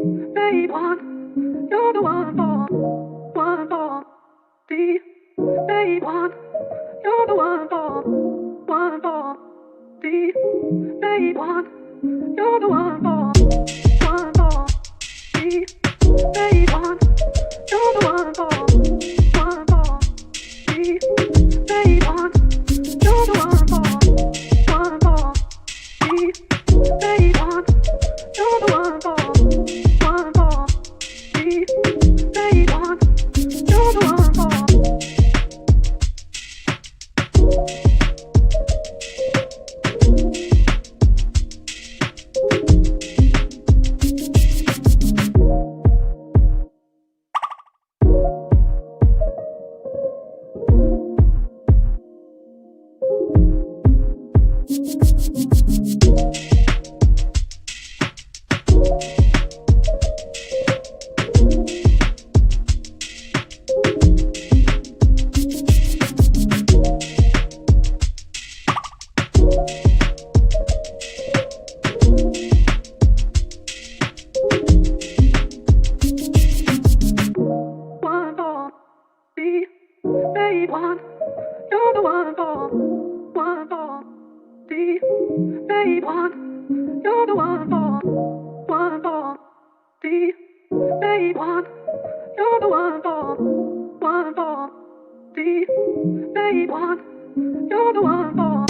babe one. You're the one for the babe one. You're the one for the babe one. You're the one for the babe one. You're the one for the babe one. You're the one for the babe one. You're the one for the babe one. You're the one for. Babe one, you're the one for the babe one. You're the one for the babe one. You're the one for the babe one. You're the one for.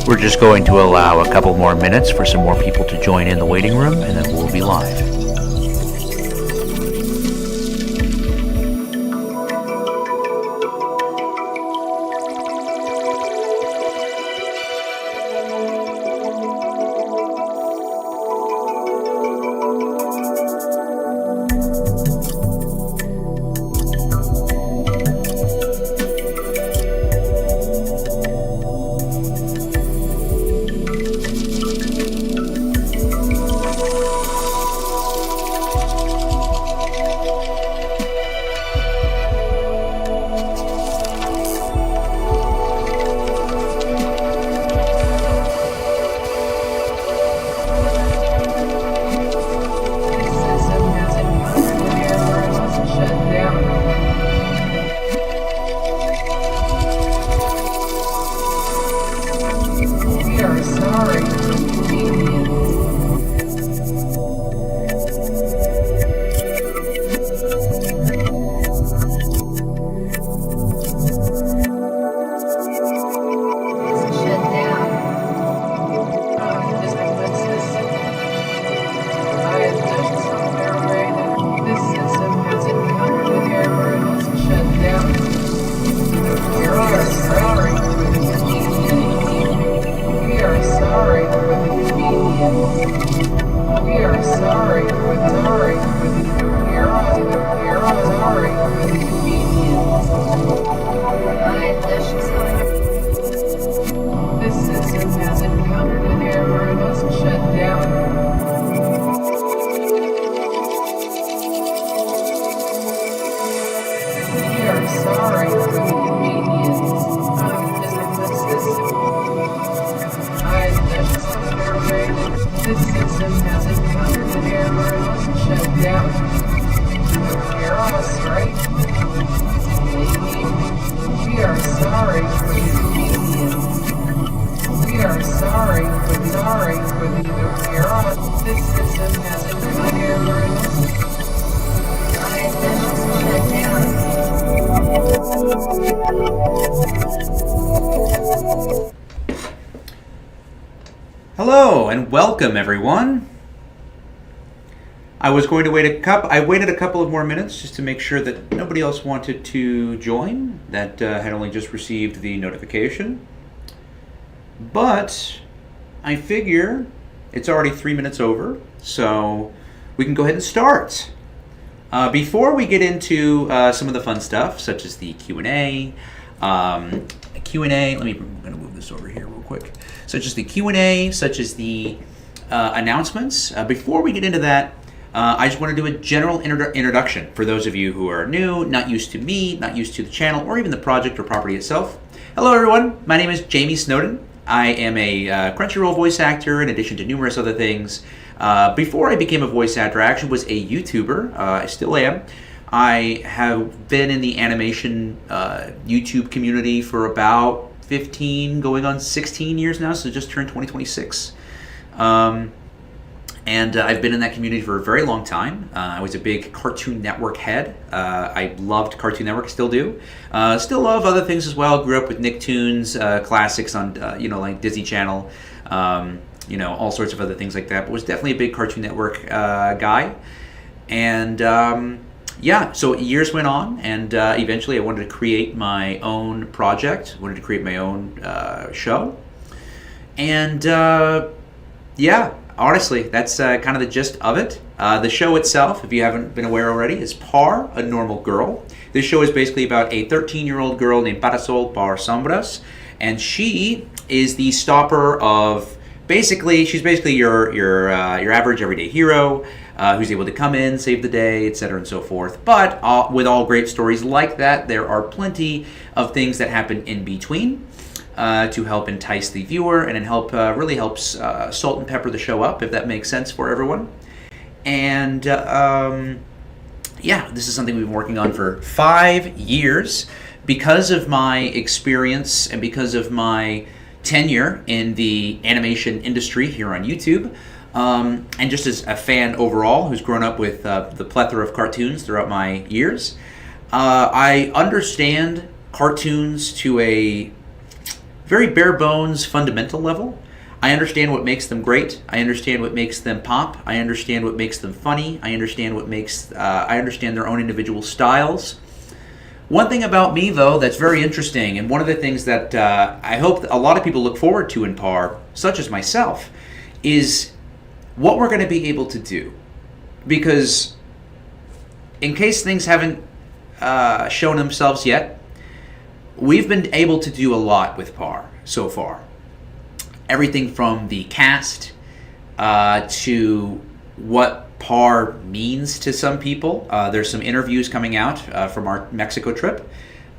We're just going to allow a couple more minutes for some more people to join in the waiting room, and then we'll be live. system has encountered an error and must shut down. Hear us, right? Maybe. We are sorry for the inconvenience. We are sorry for the hear us. This system has encountered an error and must shut down. Hello and welcome, everyone. I waited a couple of more minutes just to make sure that nobody else wanted to join that had only just received the notification. But I figure it's already 3 minutes over, so we can go ahead and start. Before we get into some of the fun stuff, such as the Q&A, I'm going to move this over here real quick. Such as the Q&A, such as the announcements. Before we get into that, I just want to do a general introduction for those of you who are new, not used to me, not used to the channel, or even the project or property itself. Hello, everyone. My name is Jamie Snowden. I am a Crunchyroll voice actor in addition to numerous other things. Before I became a voice actor, I actually was a YouTuber. I still am. I have been in the animation YouTube community for about 15, going on 16 years now, so just turned 2026. And I've been in that community for a very long time. I was a big Cartoon Network head. I loved Cartoon Network, still do. Still love other things as well. Grew up with Nicktoons, classics on, like Disney Channel, all sorts of other things like that. But was definitely a big Cartoon Network guy. And so years went on, and eventually I wanted to create my own project, wanted to create my own show. And honestly, that's kind of the gist of it. The show itself, if you haven't been aware already, is Par, a Normal Girl. This show is basically about a 13-year-old girl named Parasol Par Sombra, and she is the stopper of she's basically your average everyday hero who's able to come in, save the day, etc. and so forth. But with all great stories like that, there are plenty of things that happen in between to help entice the viewer and really helps salt and pepper the show up, if that makes sense for everyone. And this is something we've been working on for 5 years. Because of my experience and because of my tenure in the animation industry here on YouTube, and just as a fan overall who's grown up with the plethora of cartoons throughout my years, I understand cartoons to a very bare bones fundamental level. I understand what makes them great. I understand what makes them pop. I understand what makes them funny. I understand I understand their own individual styles. One thing about me, though, that's very interesting, and one of the things that I hope a lot of people look forward to in Par, such as myself, is what we're going to be able to do. Because in case things haven't shown themselves yet, we've been able to do a lot with Par so far. Everything from the cast to what Par means to some people. There's some interviews coming out from our Mexico trip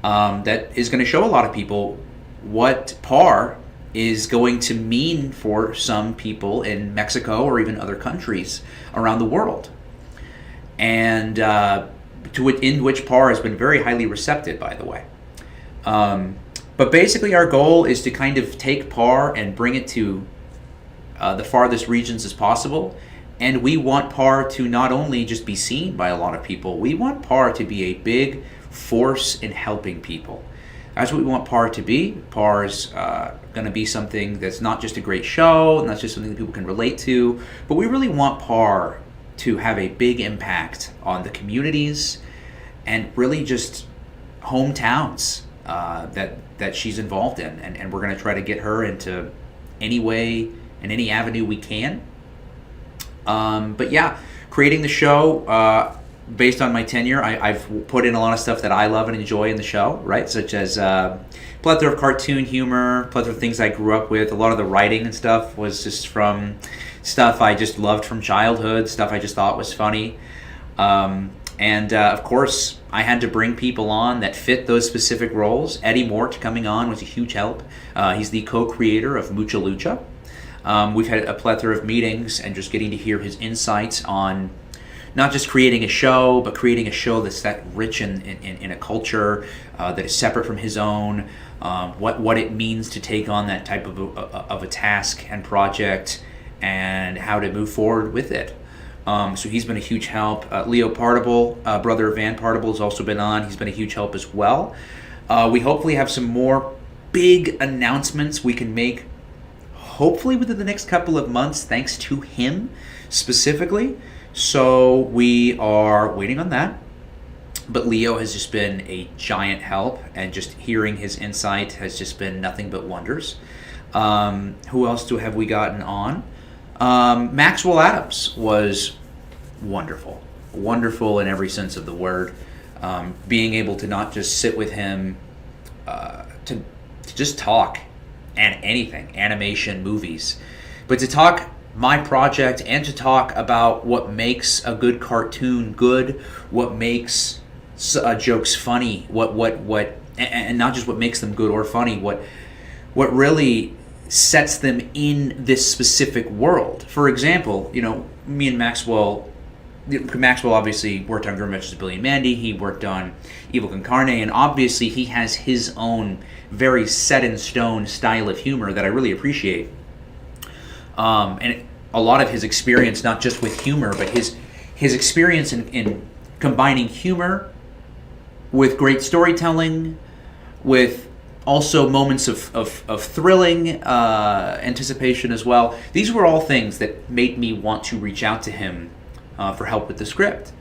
that is going to show a lot of people what Par is going to mean for some people in Mexico or even other countries around the world. And in which Par has been very highly receptive, by the way. But basically our goal is to kind of take Par and bring it to the farthest regions as possible. And we want Par to not only just be seen by a lot of people, we want Par to be a big force in helping people. That's what we want Par to be. Par's going to be something that's not just a great show, and that's just something that people can relate to, but we really want Par to have a big impact on the communities and really just hometowns that she's involved in. And we're going to try to get her into any way and any avenue we can. But yeah, creating the show based on my tenure, I've put in a lot of stuff that I love and enjoy in the show, right? Such as plethora of cartoon humor, plethora of things I grew up with. A lot of the writing and stuff was just from stuff I just loved from childhood, stuff I just thought was funny. And of course, I had to bring people on that fit those specific roles. Eddie Mort coming on was a huge help. He's the co-creator of Mucha Lucha. We've had a plethora of meetings and just getting to hear his insights on not just creating a show, but creating a show that's that rich in a culture that is separate from his own, what it means to take on that type of a task and project, and how to move forward with it. So he's been a huge help. Leo Partible, brother of Van Partible, has also been on. He's been a huge help as well. We hopefully have some more big announcements we can make, hopefully within the next couple of months, thanks to him specifically. So we are waiting on that. But Leo has just been a giant help, and just hearing his insight has just been nothing but wonders. Who else have we gotten on? Maxwell Atoms was wonderful. Wonderful in every sense of the word. Being able to not just sit with him, to just talk and anything, animation, movies, but to talk my project and to talk about what makes a good cartoon good, what makes jokes funny, and not just what makes them good or funny, what really sets them in this specific world. For example, me and Maxwell obviously worked on Grim Adventures of Billy and Mandy. He worked on Evil Con Carne, and obviously he has his own very set in stone style of humor that I really appreciate. And a lot of his experience, not just with humor, but his experience in combining humor with great storytelling, with also moments of thrilling anticipation as well. These were all things that made me want to reach out to him for help with the script.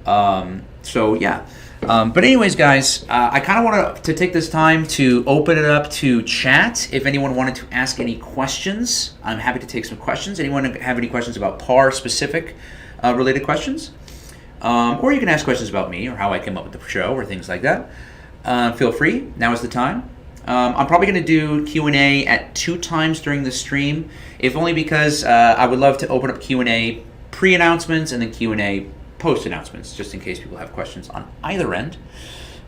So yeah. But anyways, guys, I kind of want to take this time to open it up to chat. If anyone wanted to ask any questions, I'm happy to take some questions. Anyone have any questions about PAR specific related questions? Or you can ask questions about me or how I came up with the show or things like that. Feel free. Now is the time. I'm probably going to do Q&A at 2 times during the stream, if only because I would love to open up Q&A pre-announcements and then Q&A post-announcements, just in case people have questions on either end.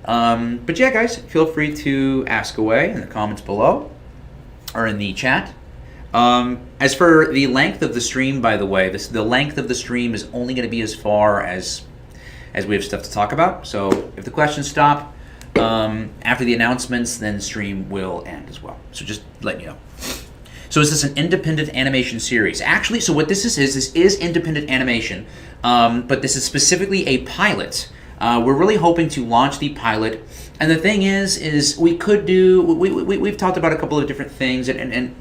But yeah, guys, feel free to ask away in the comments below or in the chat. As for the length of the stream, by the way, the length of the stream is only going to be as far as we have stuff to talk about. So if the questions stop after the announcements, then stream will end as well. So just let you know. So is this an independent animation series? Actually, so what this is independent animation, but this is specifically a pilot. We're really hoping to launch the pilot, and the thing is we could do. We've talked about a couple of different things, and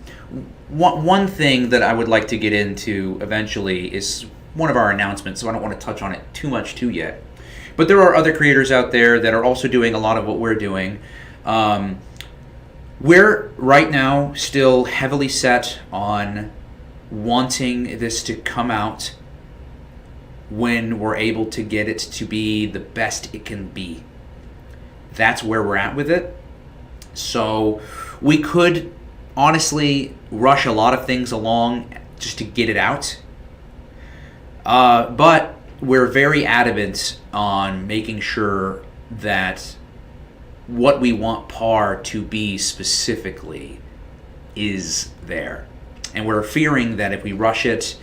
one thing that I would like to get into eventually is one of our announcements. So I don't want to touch on it too much yet. But there are other creators out there that are also doing a lot of what we're doing. We're right now still heavily set on wanting this to come out when we're able to get it to be the best it can be. That's where we're at with it. So we could honestly rush a lot of things along just to get it out. But we're very adamant on making sure that what we want PAR to be specifically is there. And we're fearing that if we rush it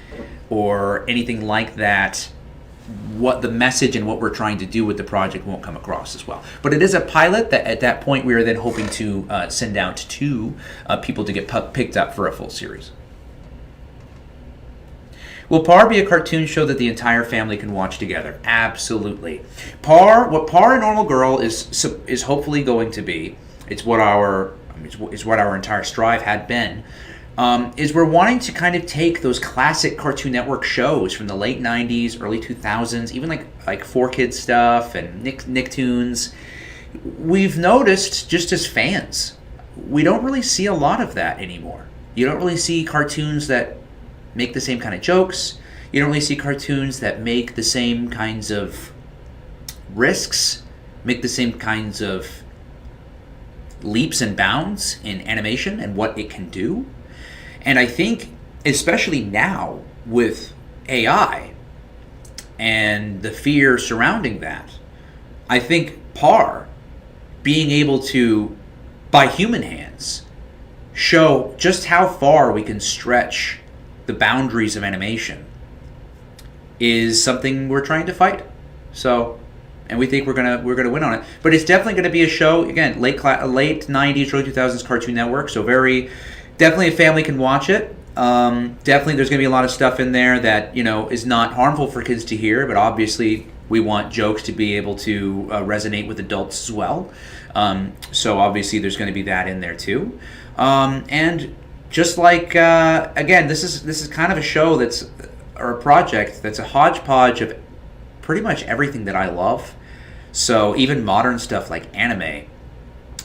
or anything like that, what the message and what we're trying to do with the project won't come across as well. But it is a pilot that at that point we are then hoping to send out to people to get picked up for a full series. Will PAR be a cartoon show that the entire family can watch together? Absolutely. What PAR and Normal Girl is hopefully going to be, it's what our entire strive had been, is we're wanting to kind of take those classic Cartoon Network shows from the late 90s, early 2000s, even like 4Kids stuff and Nicktoons. We've noticed, just as fans, we don't really see a lot of that anymore. You don't really see cartoons that make the same kind of jokes. You don't really see cartoons that make the same kinds of risks, make the same kinds of leaps and bounds in animation and what it can do. And I think, especially now with AI and the fear surrounding that, I think PAR being able to, by human hands, show just how far we can stretch the boundaries of animation is something we're trying to fight. So, and we think we're gonna win on it. But it's definitely gonna be a show, again, late 90s, early 2000s Cartoon Network. So definitely a family can watch it. Definitely there's gonna be a lot of stuff in there that, is not harmful for kids to hear, but obviously we want jokes to be able to resonate with adults as well. So obviously there's going to be that in there too. And just like, again, this is kind of a show or a project that's a hodgepodge of pretty much everything that I love. So even modern stuff like anime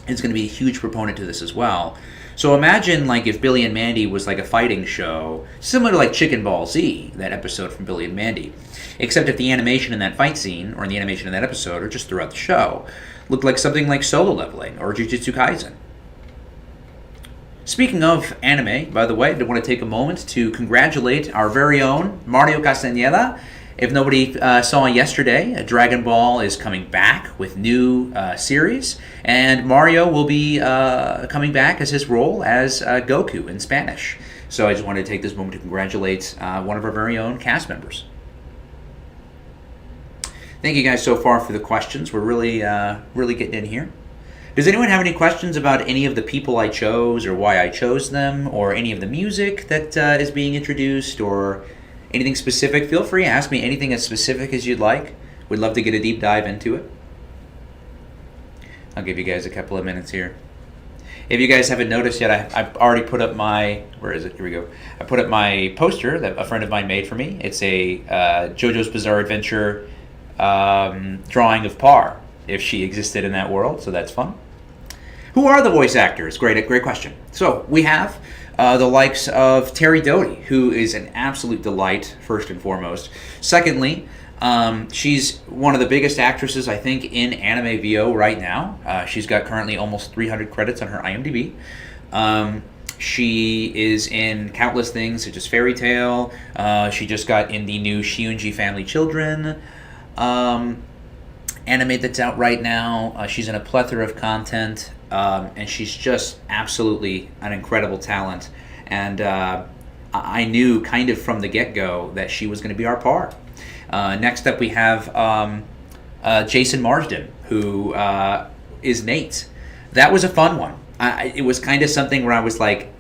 is going to be a huge proponent to this as well. So imagine like if Billy and Mandy was like a fighting show, similar to like Chicken Ball Z, that episode from Billy and Mandy. Except if the animation in that fight scene, or the animation in that episode, or just throughout the show, looked like something like Solo Leveling or Jujutsu Kaisen. Speaking of anime, by the way, I want to take a moment to congratulate our very own Mario Castañeda. If nobody saw yesterday, Dragon Ball is coming back with new series, and Mario will be coming back as his role as Goku in Spanish. So I just wanted to take this moment to congratulate one of our very own cast members. Thank you guys so far for the questions. We're really getting in here. Does anyone have any questions about any of the people I chose or why I chose them, or any of the music that is being introduced, or anything specific? Feel free to ask me anything as specific as you'd like. We'd love to get a deep dive into it. I'll give you guys a couple of minutes here. If you guys haven't noticed yet, I've already put up my, where is it? Here we go. I put up my poster that a friend of mine made for me. It's a JoJo's Bizarre Adventure drawing of Par, if she existed in that world, so that's fun. Who are the voice actors? Great question. So we have the likes of Terry Doty, who is an absolute delight, first and foremost. Secondly, she's one of the biggest actresses, I think, in anime VO right now. She's got currently almost 300 credits on her IMDb. She is in countless things, such as Fairy Tail. She just got in the new Shiunji Family Children anime that's out right now. She's in a plethora of content, and she's just absolutely an incredible talent. And I knew kind of from the get-go that she was going to be our Par. Next up we have Jason Marsden, who is Nate. That was a fun one. It was kind of something where I was like,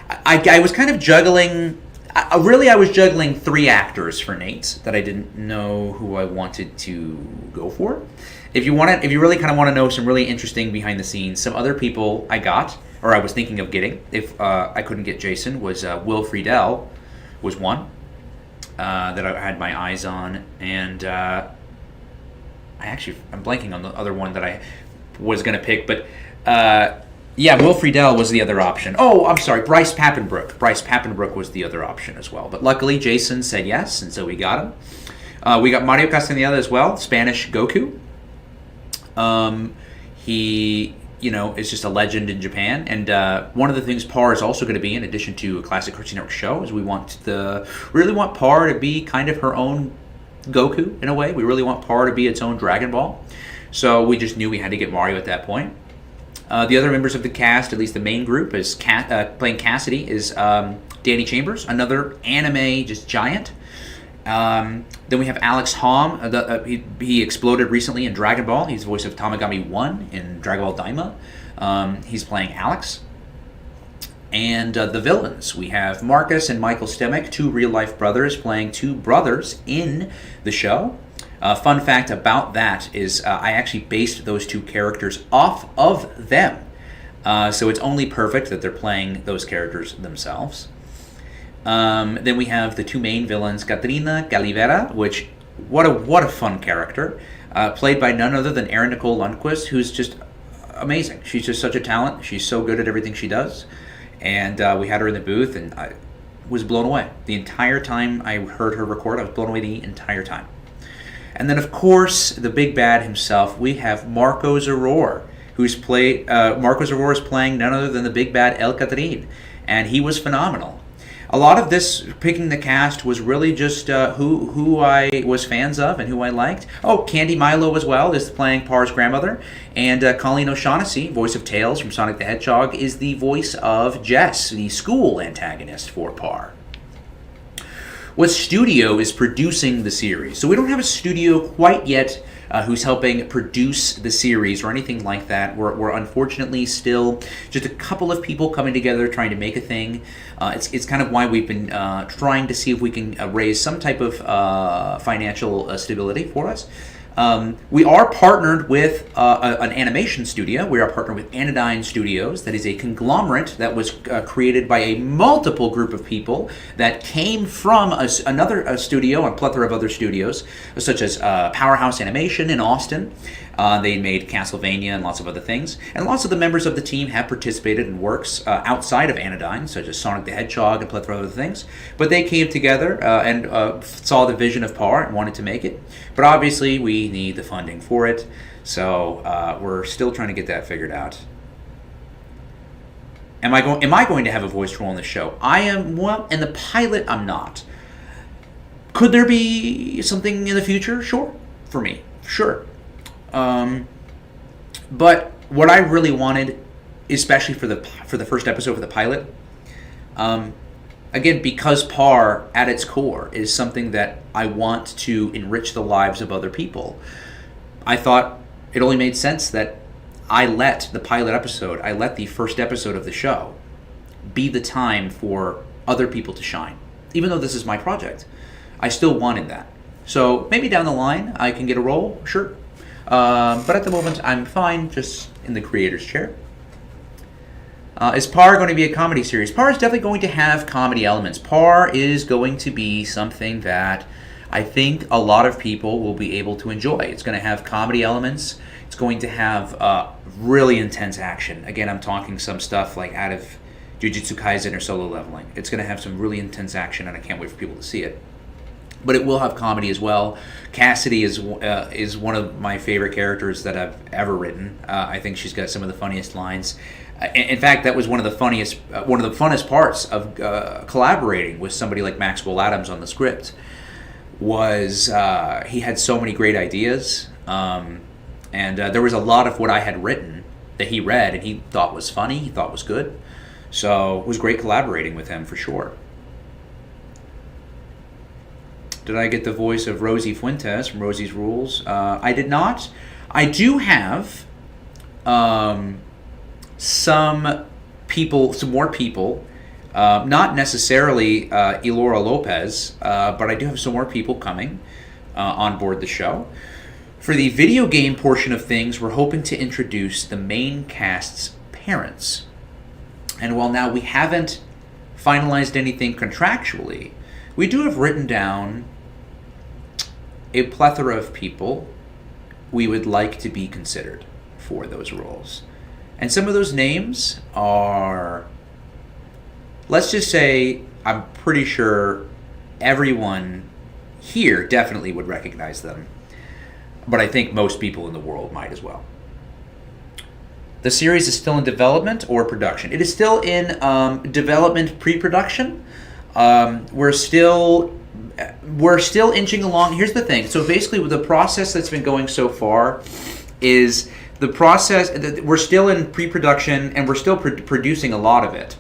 I was kind of juggling. I was juggling 3 actors for Nate that I didn't know who I wanted to go for. If you really kind of want to know some really interesting behind the scenes, some other people I got, or I was thinking of getting, if I couldn't get Jason, was Will Friedle was one that I had my eyes on, and I'm blanking on the other one that I was going to pick, but yeah, Will Friedle was the other option. Oh, I'm sorry, Bryce Papenbrook. Bryce Papenbrook was the other option as well. But luckily, Jason said yes, and so we got him. We got Mario Castañeda as well, Spanish Goku. He, is just a legend in Japan. And one of the things Par is also going to be, in addition to a classic Cartoon Network show, is we really want Par to be kind of her own Goku in a way. We really want Par to be its own Dragon Ball. So we just knew we had to get Mario at that point. The other members of the cast, at least the main group, is playing Cassidy is Danny Chambers, another anime just giant. Then we have Alex Hom. He exploded recently in Dragon Ball. He's the voice of Tamagami 1 in Dragon Ball Daima. He's playing Alex. And the villains, we have Marcus and Michael Stemek, 2 real-life brothers, playing 2 brothers in the show. Fun fact about that is I actually based those 2 characters off of them. So it's only perfect that they're playing those characters themselves. Then we have the 2 main villains, Katrina Calivera, which, what a fun character, played by none other than Erin Nicole Lundquist, who's just amazing. She's just such a talent. She's so good at everything she does. And we had her in the booth, and I was blown away. The entire time I heard her record, I was blown away the entire time. And then, of course, the big bad himself, we have Marco Zaror, who's Marco Zaror is playing none other than the big bad El Catrín, and he was phenomenal. a lot of this picking the cast was really just who I was fans of and who I liked. Oh, Candy Milo as well is playing Par's grandmother, and Colleen O'Shaughnessy, voice of Tails from Sonic the Hedgehog, is the voice of Jess, the school antagonist for Par. What studio is producing the series? So we don't have a studio quite yet who's helping produce the series or anything like that. We're unfortunately still just a couple of people coming together trying to make a thing. It's kind of why we've been trying to see if we can raise some type of financial stability for us. We are partnered with an animation studio. We are partnered with Anodyne Studios. That is a conglomerate that was created by a multiple group of people that came from another studio, a plethora of other studios, such as Powerhouse Animation in Austin. They made Castlevania and lots of other things. And lots of the members of the team have participated in works outside of Anodyne, such as Sonic the Hedgehog and a plethora of other things. But they came together and saw the vision of Par and wanted to make it. But obviously, we need the funding for it. So we're still trying to get that figured out. Am I going to have a voice role in the show? I am. Well, in the pilot, I'm not. Could there be something in the future? Sure. For me. Sure. But what I really wanted, especially for the first episode for the pilot, again, because Par at its core is something that I want to enrich the lives of other people, I thought it only made sense that I let the pilot episode, I let the first episode of the show be the time for other people to shine. Even though this is my project, I still wanted that. So maybe down the line I can get a role, sure. But at the moment, I'm fine just in the creator's chair. Is Par going to be a comedy series? Par is definitely going to have comedy elements. Par is going to be something that I think a lot of people will be able to enjoy. It's going to have comedy elements. It's going to have really intense action. Again, I'm talking some stuff like out of Jujutsu Kaisen or Solo Leveling. It's going to have some really intense action, and I can't wait for people to see it. But it will have comedy as well. Cassidy is one of my favorite characters that I've ever written. I think she's got some of the funniest lines. In fact, that was one of the funnest parts of collaborating with somebody like Maxwell Atoms on the script. Was he had so many great ideas, and there was a lot of what I had written that he read and he thought was funny, he thought was good. So it was great collaborating with him for sure. Did I get the voice of Rosie Fuentes from Rosie's Rules? I did not. I do have some more people, not necessarily Elora Lopez, but I do have some more people coming on board the show. For the video game portion of things, we're hoping to introduce the main cast's parents. And while now we haven't finalized anything contractually, we do have written down a plethora of people we would like to be considered for those roles. And some of those names are, let's just say, I'm pretty sure everyone here definitely would recognize them. But I think most people in the world might as well. The series is still in development or production. It is still in development pre-production. We're still inching along. Here's the thing. So basically, the process that's been going so far is the process. We're still in pre-production, and we're still producing a lot of it.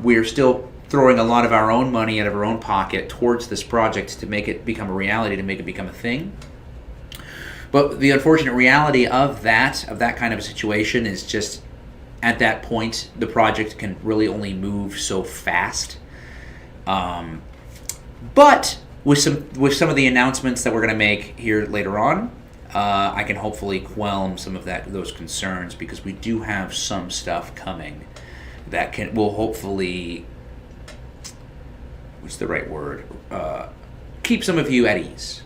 We're still throwing a lot of our own money out of our own pocket towards this project to make it become a reality, to make it become a thing. But the unfortunate reality of that kind of a situation is just, at that point, the project can really only move so fast. But with some of the announcements that we're going to make here later on, I can hopefully quell some of those concerns, because we do have some stuff coming that will hopefully, what's the right word, keep some of you at ease.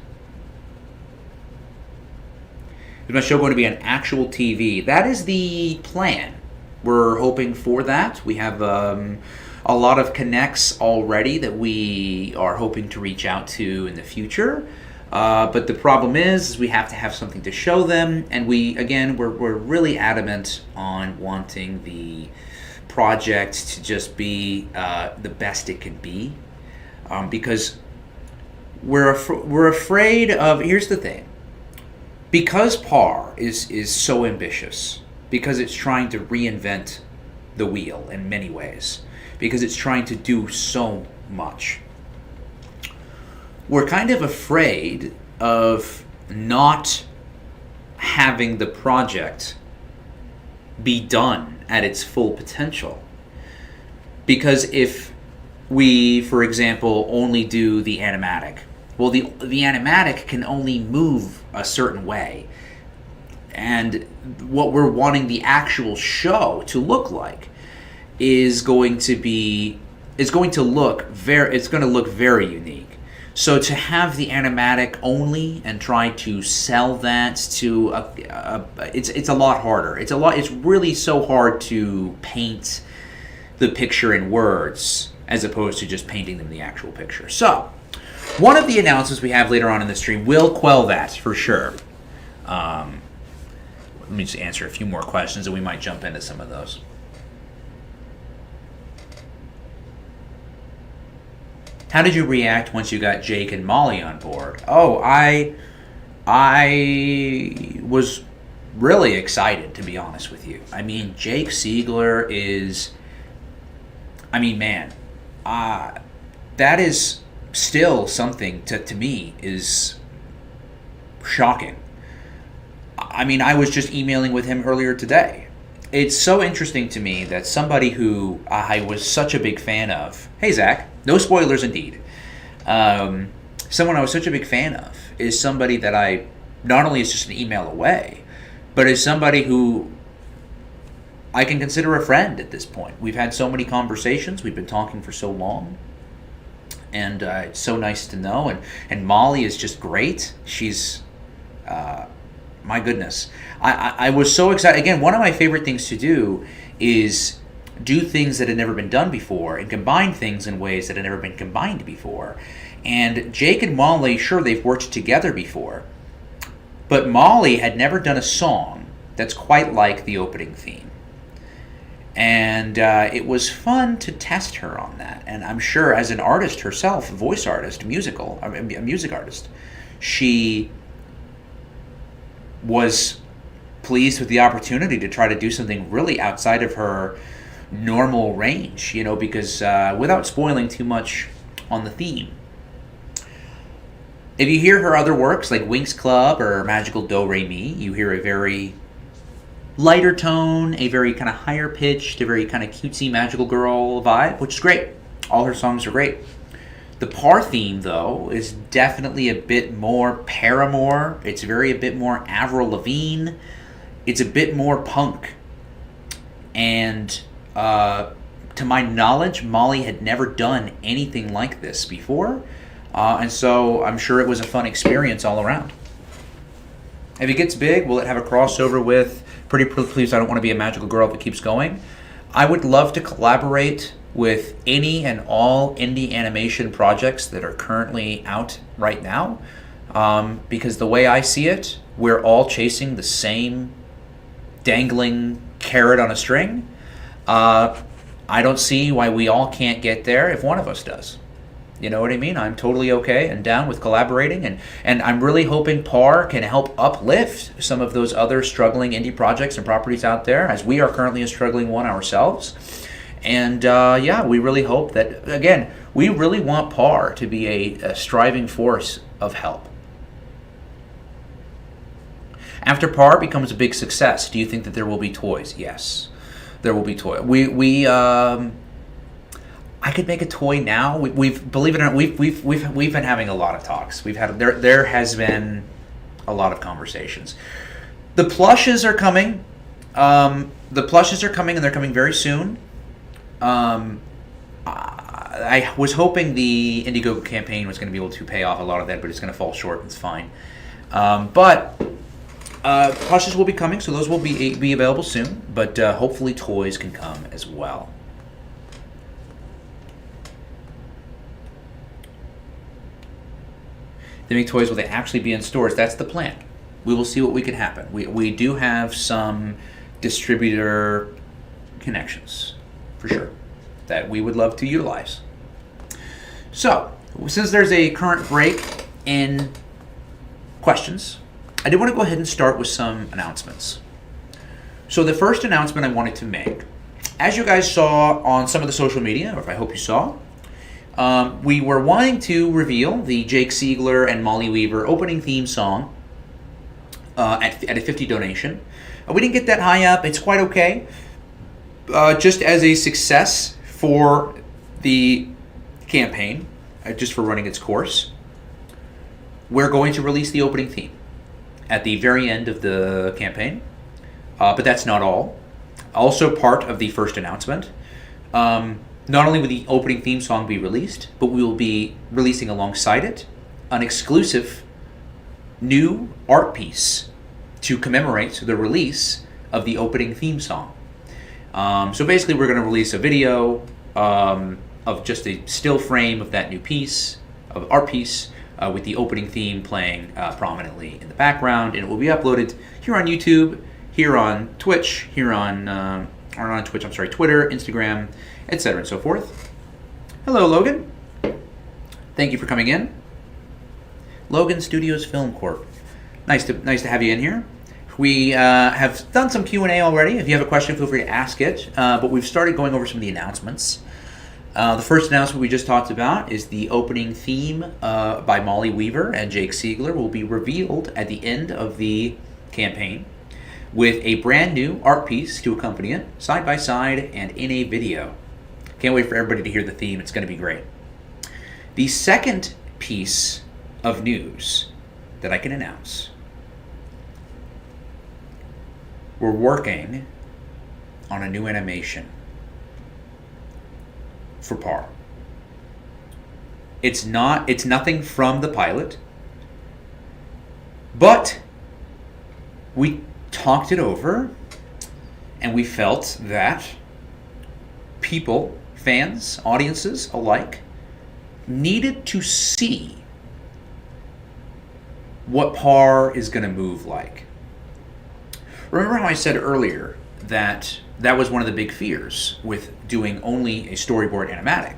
Is my show going to be on actual TV? That is the plan. We're hoping for that. We have a lot of connects already that we are hoping to reach out to in the future. But the problem is we have to have something to show them. And we're really adamant on wanting the project to just be the best it can be, because we're afraid of. Here's the thing: because Par is so ambitious, because it's trying to reinvent the wheel in many ways, because it's trying to do so much, we're kind of afraid of not having the project be done at its full potential. Because if we, for example, only do the animatic, well, the animatic can only move a certain way. And what we're wanting the actual show to look like is going to look very unique. So to have the animatic only and try to sell that to it's a lot harder. It's really so hard to paint the picture in words as opposed to just painting them the actual picture. So one of the announcements we have later on in the stream will quell that for sure. Let me just answer a few more questions and we might jump into some of those. How did you react once you got Jake and Molly on board? Oh, I was really excited, to be honest with you. I mean, Jake Siegler is, that is still something to me is shocking. I mean, I was just emailing with him earlier today. It's so interesting to me that somebody who I was such a big fan of, hey Zach, no spoilers indeed, someone I was such a big fan of is somebody that I not only is just an email away, but is somebody who I can consider a friend at this point. We've had so many conversations, we've been talking for so long, and it's so nice to know. And Molly is just great. She's my goodness. I was so excited. Again, one of my favorite things to do is do things that had never been done before and combine things in ways that had never been combined before. And Jake and Molly, sure, they've worked together before, but Molly had never done a song that's quite like the opening theme. And it was fun to test her on that. And I'm sure as an artist herself, voice artist, a music artist, she was pleased with the opportunity to try to do something really outside of her normal range, because without spoiling too much on the theme, if you hear her other works like Winx Club or Magical Do Re Mi, you hear a very lighter tone, a very kind of higher pitched, a very kind of cutesy magical girl vibe, which is great. All her songs are great. The Par theme, though, is definitely a bit more Paramore. It's a bit more Avril Lavigne. It's a bit more punk. And to my knowledge, Molly had never done anything like this before. And so I'm sure it was a fun experience all around. If it gets big, will it have a crossover with Pretty Please I Don't Want to Be a Magical Girl If It Keeps Going? I would love to collaborate with any and all indie animation projects that are currently out right now. Because the way I see it, we're all chasing the same dangling carrot on a string. I don't see why we all can't get there if one of us does. You know what I mean? I'm totally okay and down with collaborating, and I'm really hoping Par can help uplift some of those other struggling indie projects and properties out there, as we are currently a struggling one ourselves. And we really hope that, again, we really want Par to be a striving force of help. After Par becomes a big success, do you think that there will be toys? Yes, there will be toys. I could make a toy now. We've believe it or not, we've been having a lot of talks. There has been a lot of conversations. The plushes are coming. And they're coming very soon. I was hoping the Indiegogo campaign was going to be able to pay off a lot of that, but it's going to fall short. It's fine. But plushes will be coming, so those will be available soon. But hopefully toys can come as well. They make toys, will they actually be in stores? That's the plan. We will see what we can happen. We do have some distributor connections. for sure, that we would love to utilize. So, since there's a current break in questions, I did want to go ahead and start with some announcements. So the first announcement I wanted to make, as you guys saw on some of the social media, or I hope you saw, we were wanting to reveal the Jake Siegler and Molly Weaver opening theme song at a $50 donation. We didn't get that high up. It's quite okay. Just as a success for the campaign, just for running its course, we're going to release the opening theme at the very end of the campaign. But that's not all. Also part of the first announcement, not only will the opening theme song be released, but we will be releasing alongside it an exclusive new art piece to commemorate the release of the opening theme song. So basically we're going to release a video of just a still frame of that new piece, of art piece, with the opening theme playing prominently in the background, and it will be uploaded here on YouTube, here on Twitch, Twitter, Instagram, etc. and so forth. Hello, Logan. Thank you for coming in. Logan Studios Film Corp. Nice to have you in here. We have done some Q&A already. If you have a question, feel free to ask it. But we've started going over some of the announcements. The first announcement we just talked about is the opening theme by Molly Weaver and Jake Siegler will be revealed at the end of the campaign with a brand new art piece to accompany it, side by side and in a video. Can't wait for everybody to hear the theme. It's going to be great. The second piece of news that I can announce, we're working on a new animation for Par. It's nothing from the pilot, but we talked it over and we felt that people, fans, audiences alike, needed to see what Par is going to move like. Remember how I said earlier that was one of the big fears with doing only a storyboard animatic,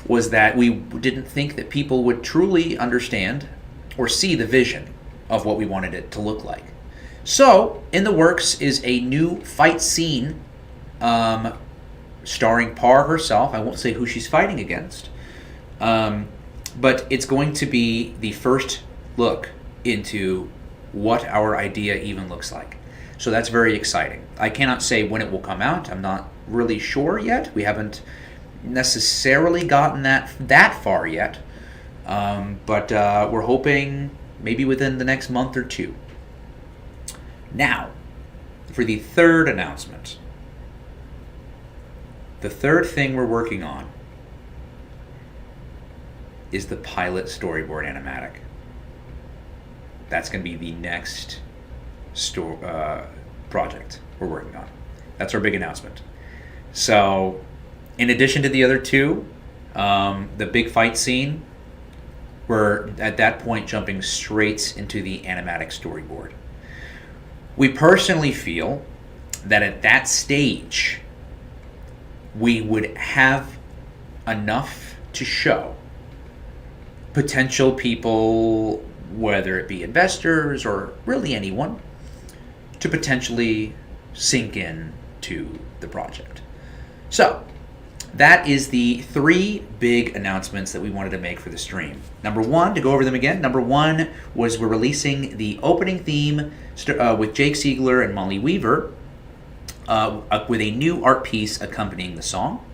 was that we didn't think that people would truly understand or see the vision of what we wanted it to look like. So, in the works is a new fight scene starring Par herself. I won't say who she's fighting against, but it's going to be the first look into what our idea even looks like. So that's very exciting. I cannot say when it will come out. I'm not really sure yet. We haven't necessarily gotten that far yet, but we're hoping maybe within the next month or two. Now, for the third announcement. The third thing we're working on is the pilot storyboard animatic. That's going to be the next project we're working on. That's our big announcement. So, in addition to the other two, the big fight scene, we're at that point jumping straight into the animatic storyboard. We personally feel that at that stage, we would have enough to show potential people, whether it be investors or really anyone, to potentially sink in to the project. So, that is the three big announcements that we wanted to make for the stream. Number one, to go over them again, number one was we're releasing the opening theme with Jake Siegler and Molly Weaver with a new art piece accompanying the song.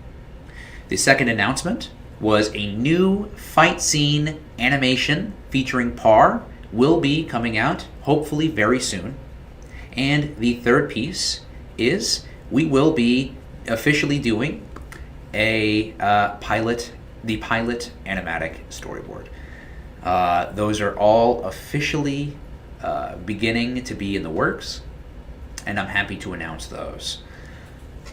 The second announcement was a new fight scene animation featuring Par will be coming out hopefully very soon. And the third piece is we will be officially doing the pilot animatic storyboard. Those are all officially beginning to be in the works, and I'm happy to announce those.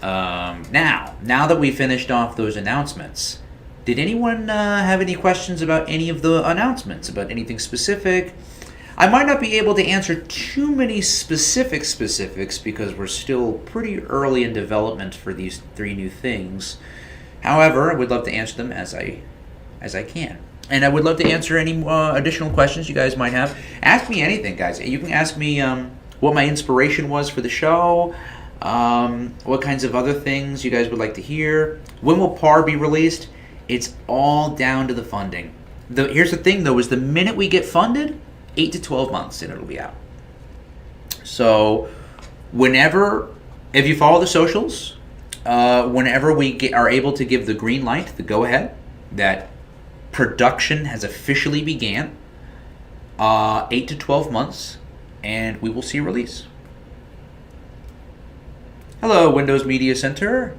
Now that we finished off those announcements, did anyone have any questions about any of the announcements, about anything specific? I might not be able to answer too many specifics because we're still pretty early in development for these 3 new things. However, I would love to answer them as I can. And I would love to answer any additional questions you guys might have. Ask me anything, guys. You can ask me what my inspiration was for the show, what kinds of other things you guys would like to hear. When will PAR be released? It's all down to the funding. Here's the thing, though, is the minute we get funded, 8 to 12 months, and it'll be out. So if you follow the socials, whenever we are able to give the green light, the go-ahead, that production has officially began, 8 to 12 months, and we will see release. Hello, Windows Media Center.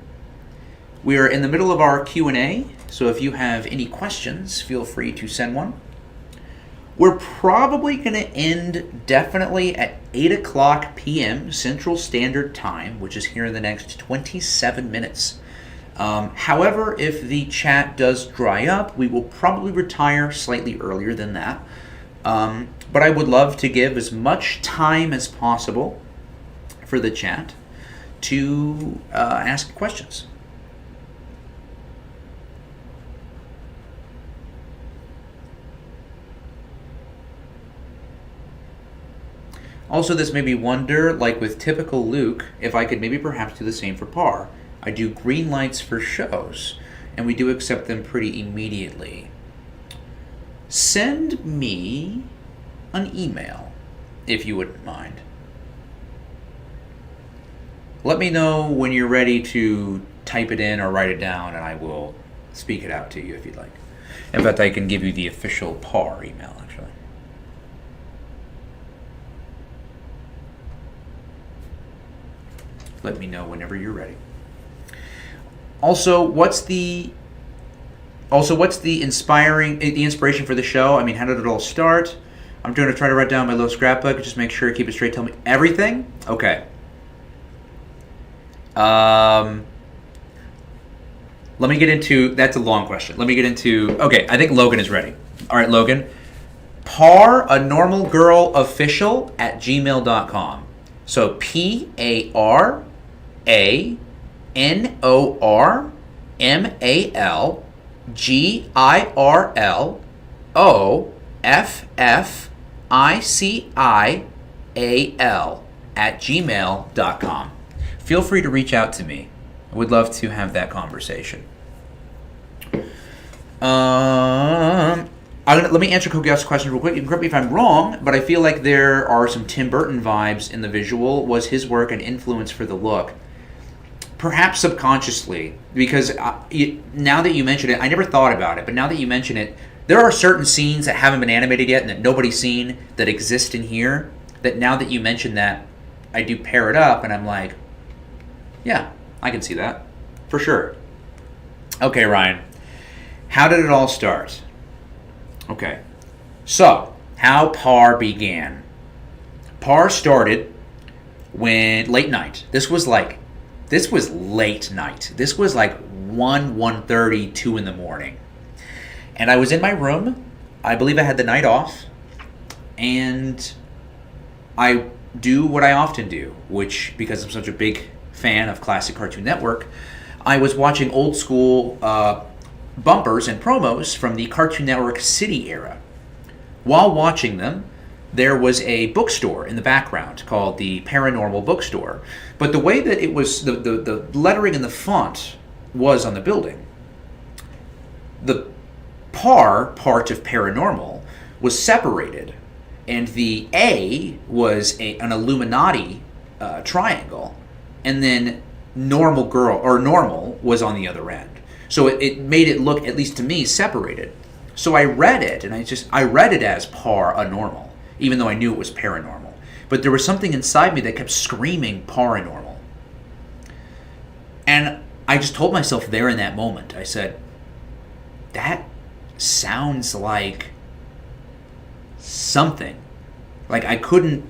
We are in the middle of our Q&A, so if you have any questions, feel free to send one. We're probably going to end definitely at 8 o'clock p.m. Central Standard Time, which is here in the next 27 minutes. However, if the chat does dry up, we will probably retire slightly earlier than that. But I would love to give as much time as possible for the chat to ask questions. Also, this made me wonder, like with typical Luke, if I could maybe perhaps do the same for PAR. I do green lights for shows, and we do accept them pretty immediately. Send me an email, if you wouldn't mind. Let me know when you're ready to type it in or write it down, and I will speak it out to you if you'd like. In fact, I can give you the official PAR email, actually. Let me know whenever you're ready. Also, what's the inspiration for the show? I mean, how did it all start? I'm going to try to write down my little scrapbook. Just make sure, keep it straight. Tell me everything. Okay. Let me get into. That's a long question. Let me get into. Okay, I think Logan is ready. All right, Logan. PARAnormalGirlOfficial@gmail.com. So PARANormalGirlOfficial@gmail.com. Feel free to reach out to me. I would love to have that conversation. Let me answer Kogias's question real quick. You can correct me if I'm wrong, but I feel like there are some Tim Burton vibes in the visual. Was his work an influence for the look? Perhaps subconsciously, because now that you mention it, I never thought about it, but now that you mention it, there are certain scenes that haven't been animated yet and that nobody's seen that exist in here, that now that you mention that, I do pair it up and I'm like, yeah, I can see that, for sure. Okay, Ryan, how did it all start? Okay, so how PAR began. PAR started when late night. This was late night. This was like 1:30, 2 in the morning. And I was in my room. I believe I had the night off. And I do what I often do, which, because I'm such a big fan of classic Cartoon Network, I was watching old school bumpers and promos from the Cartoon Network City era. While watching them, there was a bookstore in the background called the Paranormal Bookstore. But the way that it was, the lettering and the font was on the building. The PAR part of Paranormal was separated, and the A was an Illuminati triangle, and then Normal Girl, or Normal, was on the other end. So it made it look, at least to me, separated. So I read it, and I read it as Paranormal, even though I knew it was Paranormal. But there was something inside me that kept screaming Paranormal. And I just told myself there in that moment, I said, that sounds like something. Like I couldn't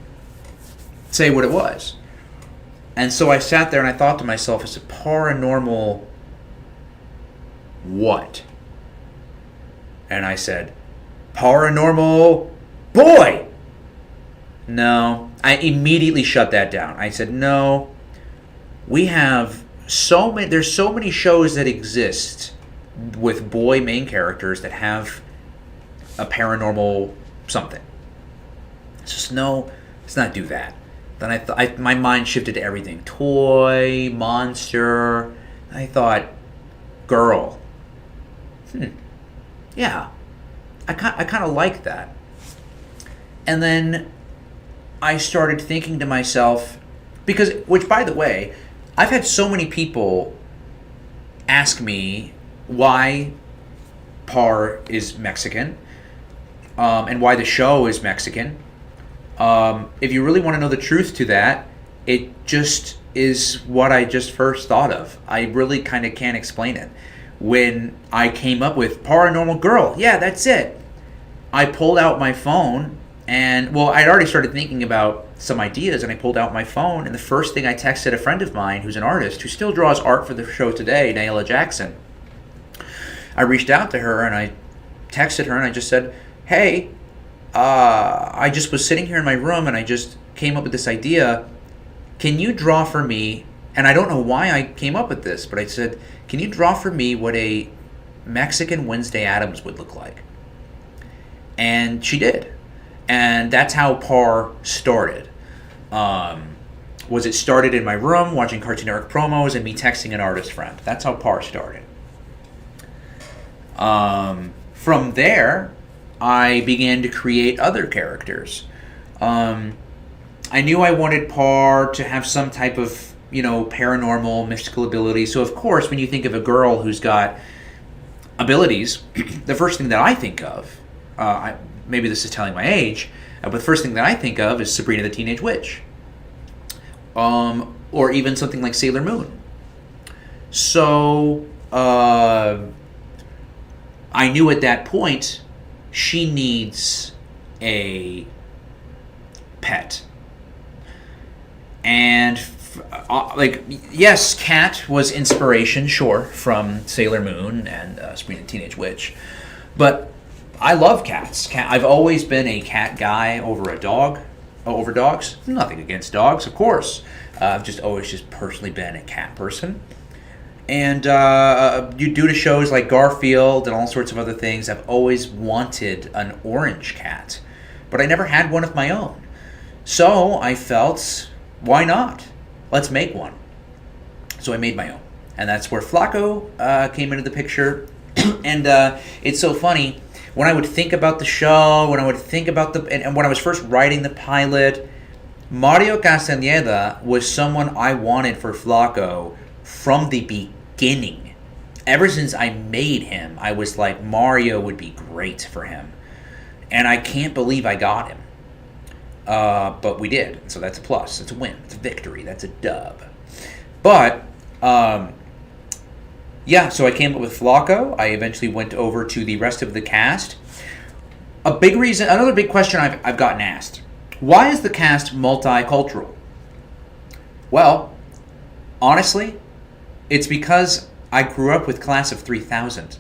say what it was. And so I sat there and I thought to myself, I said, Paranormal what? And I said, Paranormal boy. No. I immediately shut that down. I said, no, we have there's so many shows that exist with boy main characters that have a paranormal something. It's just, no, let's not do that. Then my mind shifted to everything. Toy, monster. I thought, girl. Yeah. I kind of like that. And then I started thinking to myself, which by the way, I've had so many people ask me why Par is Mexican, and why the show is Mexican. If you really want to know the truth to that, it just is what I just first thought of. I really kind of can't explain it. When I came up with Paranormal Girl, yeah, that's it. I pulled out my phone and, well, I'd already started thinking about some ideas, and I pulled out my phone, and the first thing I texted a friend of mine who's an artist who still draws art for the show today, Naila Jackson. I reached out to her and I texted her and I just said, hey, I just was sitting here in my room and I just came up with this idea. Can you draw for me? And I don't know why I came up with this, but I said, can you draw for me what a Mexican Wednesday Addams would look like? And she did. And that's how Par started. It started in my room watching Cartoon Network promos and me texting an artist friend. That's how Par started. From there, I began to create other characters. I knew I wanted Par to have some type of, paranormal, mystical ability. So, of course, when you think of a girl who's got abilities, the first thing that I think of, maybe this is telling my age, but the first thing that I think of is Sabrina the Teenage Witch. Or even something like Sailor Moon. So, I knew at that point she needs a pet. And, yes, Cat was inspiration, sure, from Sailor Moon and Sabrina the Teenage Witch. But I love cats. I've always been a cat guy over dogs. Nothing against dogs, of course. I've just always personally been a cat person. And due to shows like Garfield and all sorts of other things, I've always wanted an orange cat. But I never had one of my own. So I felt, why not? Let's make one. So I made my own. And that's where Flaco came into the picture. And it's so funny. When I would think about the show, when I would think about and when I was first writing the pilot, Mario Castañeda was someone I wanted for Flaco from the beginning. Ever since I made him, I was like, Mario would be great for him. And I can't believe I got him. But we did. So that's a plus. It's a win. It's a victory. That's a dub. But, yeah, so I came up with Flaco. I eventually went over to the rest of the cast. Another big question I've gotten asked. Why is the cast multicultural? Well, honestly, it's because I grew up with Class of 3000.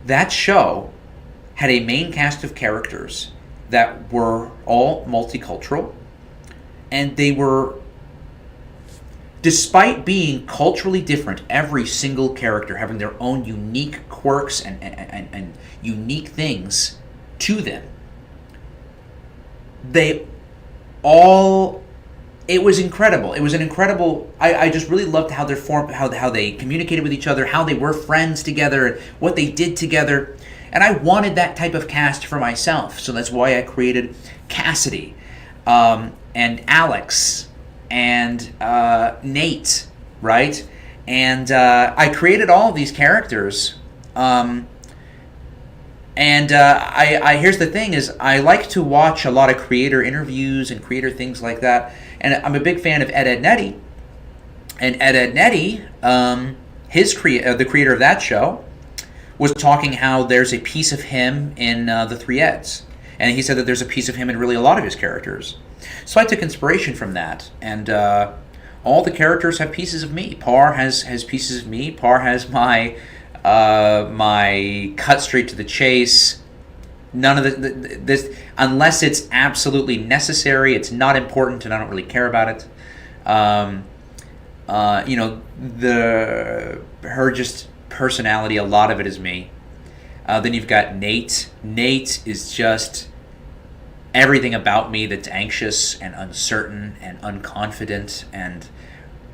That show had a main cast of characters that were all multicultural, and they were, despite being culturally different, every single character having their own unique quirks and unique things to them, it was incredible. It was an incredible. I just really loved how how they communicated with each other, how they were friends together, what they did together, and I wanted that type of cast for myself. So that's why I created Cassidy, and Alex, and Nate, right? And I created all of these characters. Here's the thing is, I like to watch a lot of creator interviews and creator things like that. And I'm a big fan of Ed Nettie. And Ed Nettie, the creator of that show, was talking how there's a piece of him in the Three Eds. And he said that there's a piece of him in really a lot of his characters. So I took inspiration from that. And all the characters have pieces of me. Par has pieces of me. Par has my cut straight to the chase, None of this, unless it's absolutely necessary, it's not important, and I don't really care about it. Her just personality, a lot of it is me. Then you've got Nate. Nate is just everything about me that's anxious and uncertain and unconfident and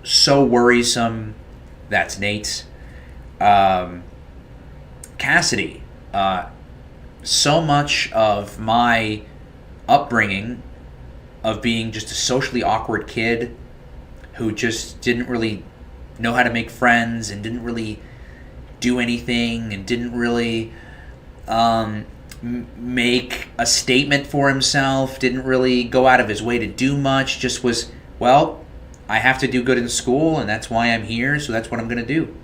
so worrisome. That's Nate. Cassidy. So much of my upbringing of being just a socially awkward kid who just didn't really know how to make friends and didn't really do anything and didn't really make a statement for himself, didn't really go out of his way to do much, just was, well, I have to do good in school and that's why I'm here, so that's what I'm going to do.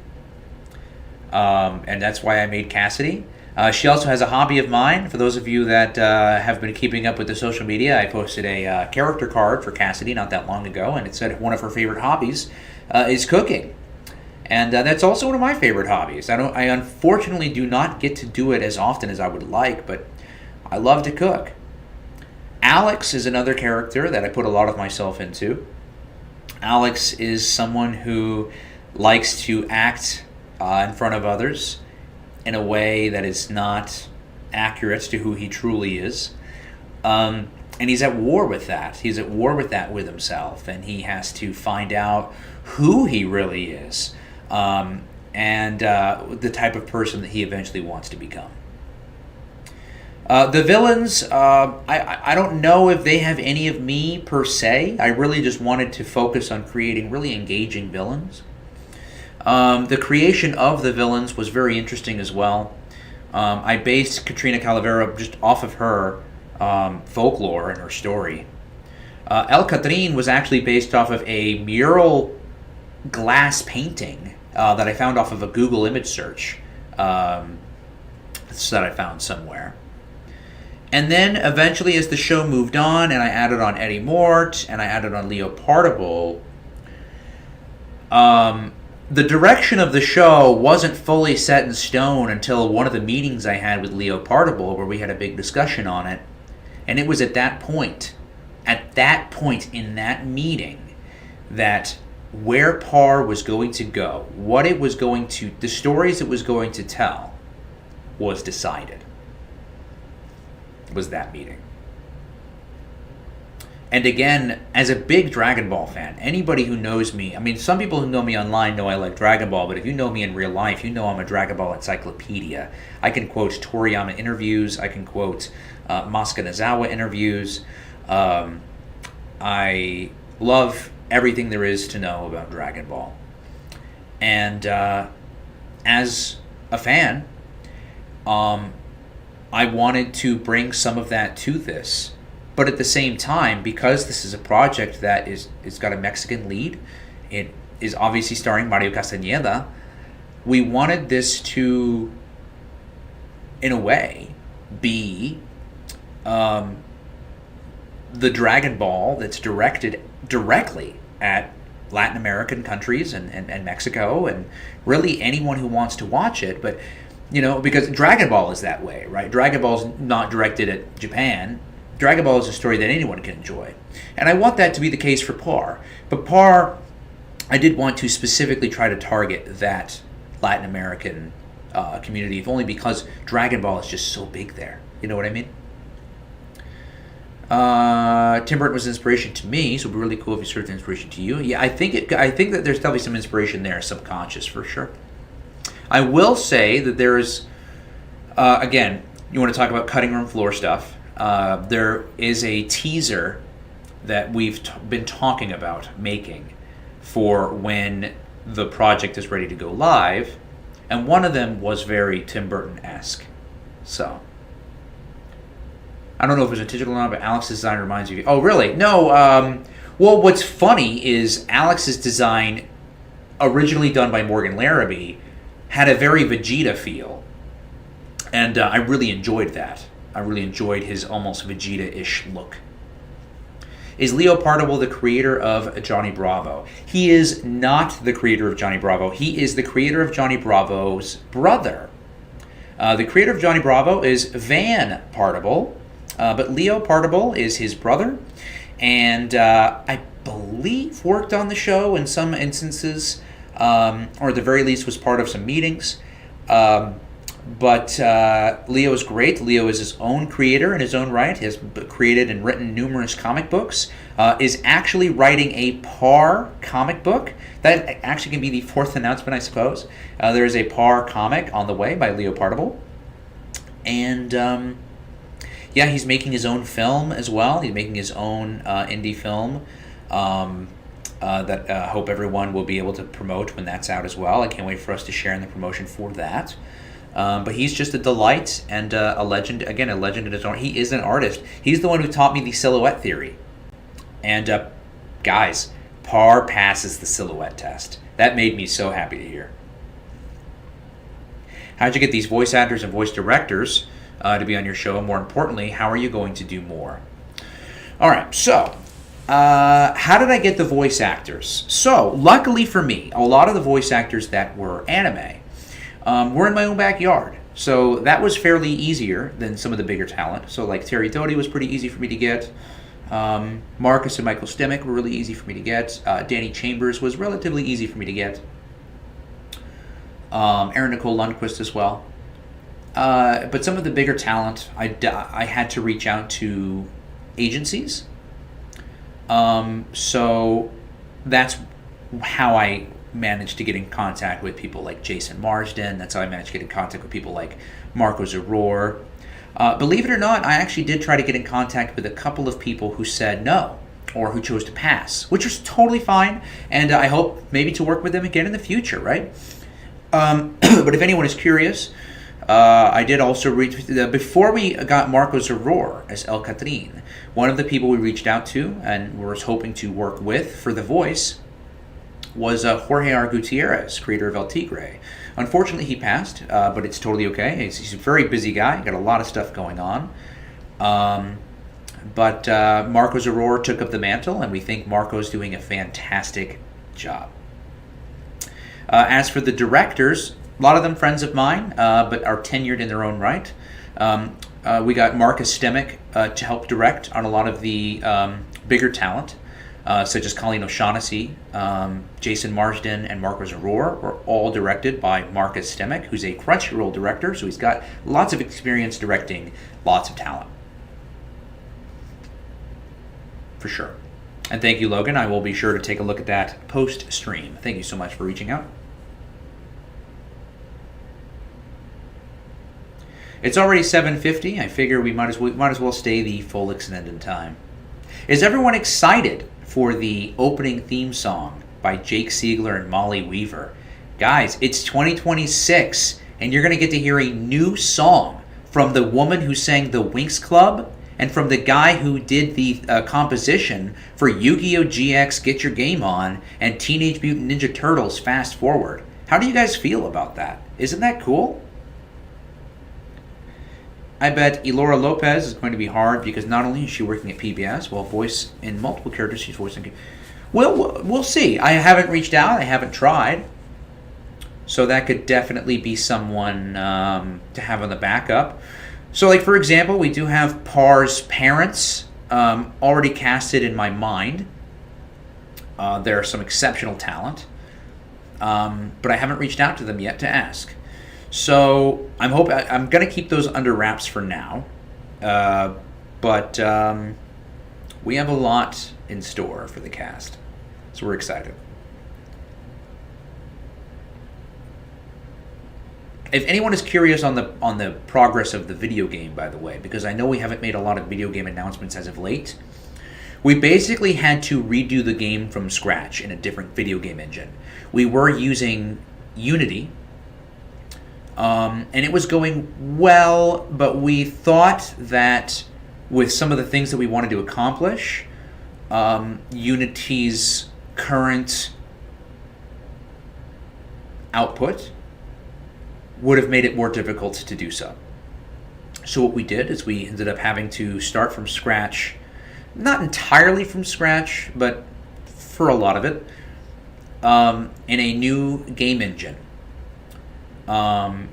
And that's why I made Cassidy. She also has a hobby of mine. For those of you that have been keeping up with the social media, I posted a character card for Cassidy not that long ago, and it said one of her favorite hobbies is cooking. And that's also one of my favorite hobbies. I unfortunately do not get to do it as often as I would like, but I love to cook. Alex is another character that I put a lot of myself into. Alex is someone who likes to act in front of others in a way that is not accurate to who he truly is. And he's at war with that. He's at war with that with himself, and he has to find out who he really is, and the type of person that he eventually wants to become. The villains, I don't know if they have any of me per se. I really just wanted to focus on creating really engaging villains. The creation of the villains was very interesting as well. I based Katrina Calavera just off of her folklore and her story. El Catrin was actually based off of a mural glass painting that I found off of a Google image search that I found somewhere. And then eventually, as the show moved on, and I added on Eddie Mort, and I added on Leo Partible, the direction of the show wasn't fully set in stone until one of the meetings I had with Leo Partible, where we had a big discussion on it. And it was at that point in that meeting, that where Par was going to go, what it was going to, the stories it was going to tell, was decided. It was that meeting. And again, as a big Dragon Ball fan, anybody who knows me, I mean, some people who know me online know I like Dragon Ball, but if you know me in real life, you know I'm a Dragon Ball encyclopedia. I can quote Toriyama interviews, I can quote Masuka Nozawa interviews. I love everything there is to know about Dragon Ball. And as a fan, I wanted to bring some of that to this. But at the same time, because this is a project that it's got a Mexican lead, it is obviously starring Mario Castañeda, we wanted this to, in a way, be the Dragon Ball that's directed directly at Latin American countries and Mexico, and really anyone who wants to watch it. But, because Dragon Ball is that way, right? Dragon Ball's not directed at Japan. Dragon Ball is a story that anyone can enjoy. And I want that to be the case for Par. But Par, I did want to specifically try to target that Latin American community, if only because Dragon Ball is just so big there. You know what I mean? Tim Burton was an inspiration to me, so it would be really cool if he served an inspiration to you. Yeah, I think that there's definitely some inspiration there, subconscious, for sure. I will say that there is, again, you want to talk about cutting room floor stuff. There is a teaser that we've been talking about making for when the project is ready to go live, and one of them was very Tim Burton-esque. So, I don't know if it was intentional or not, but Alex's design reminds you. Oh, really? No. Well, what's funny is Alex's design, originally done by Morgan Larrabee, had a very Vegeta feel, and I really enjoyed that. I really enjoyed his almost Vegeta-ish look. Is Leo Partible the creator of Johnny Bravo? He is not the creator of Johnny Bravo. He is the creator of Johnny Bravo's brother. The creator of Johnny Bravo is Van Partible, but Leo Partible is his brother, and I believe worked on the show in some instances, or at the very least was part of some meetings. But Leo is great. Leo is his own creator in his own right. He has created and written numerous comic books. Is actually writing a Par comic book. That actually can be the fourth announcement, I suppose. There is a Par comic on the way by Leo Partible. And yeah, he's making his own film as well. He's making his own indie film that I hope everyone will be able to promote when that's out as well. I can't wait for us to share in the promotion for that. But he's just a delight and a legend. Again, a legend in his own. He is an artist. He's the one who taught me the silhouette theory. And guys, Par passes the silhouette test. That made me so happy to hear. How'd you get these voice actors and voice directors to be on your show? And more importantly, how are you going to do more? All right, so how did I get the voice actors? So, luckily for me, a lot of the voice actors that were anime were in my own backyard. So that was fairly easier than some of the bigger talent. So like Terry Doty was pretty easy for me to get. Marcus and Michael Stemick were really easy for me to get. Danny Chambers was relatively easy for me to get. Aaron Nicole Lundquist as well. But some of the bigger talent, I had to reach out to agencies. So that's how I managed to get in contact with people like Jason Marsden. That's how I managed to get in contact with people like Marco Zaror. Believe it or not, I actually did try to get in contact with a couple of people who said no or who chose to pass, which was totally fine, and I hope maybe to work with them again in the future, right? But if anyone is curious, I did also reach, before we got Marco Zaror as El Catrin, one of the people we reached out to and were hoping to work with for the voice was Jorge R. Gutierrez, creator of El Tigre. Unfortunately, he passed, but it's totally okay. He's a very busy guy, got a lot of stuff going on. But Marco Zaror took up the mantle, and we think Marco's doing a fantastic job. As for the directors, a lot of them friends of mine, but are tenured in their own right. We got Marcus Stemick to help direct on a lot of the bigger talent. Such as Colleen O'Shaughnessy, Jason Marsden, and Marco Zaror were all directed by Marcus Stemick, who's a Crunchyroll director, so he's got lots of experience directing lots of talent. For sure. And thank you, Logan. I will be sure to take a look at that post-stream. Thank you so much for reaching out. It's already 7:50. I figure we might as well stay the full extended time. Is everyone excited for the opening theme song by Jake Siegler and Molly Weaver? Guys, it's 2026, and you're going to get to hear a new song from the woman who sang the Winx Club and from the guy who did the composition for Yu-Gi-Oh! GX Get Your Game On and Teenage Mutant Ninja Turtles Fast Forward. How do you guys feel about that? Isn't that cool? I bet Elora Lopez is going to be hard because not only is she working at PBS, well, voice in multiple characters, she's voicing. Well, we'll see. I haven't reached out. I haven't tried. So that could definitely be someone to have on the backup. So, like, for example, we do have Par's parents already casted in my mind. They're some exceptional talent. But I haven't reached out to them yet to ask. So I'm going to keep those under wraps for now, but we have a lot in store for the cast, so we're excited. If anyone is curious on the progress of the video game, by the way, because I know we haven't made a lot of video game announcements as of late, we basically had to redo the game from scratch in a different video game engine. We were using Unity. And it was going well, but we thought that with some of the things that we wanted to accomplish, Unity's current output would have made it more difficult to do so. So what we did is we ended up having to start from scratch, not entirely from scratch, but for a lot of it, in a new game engine.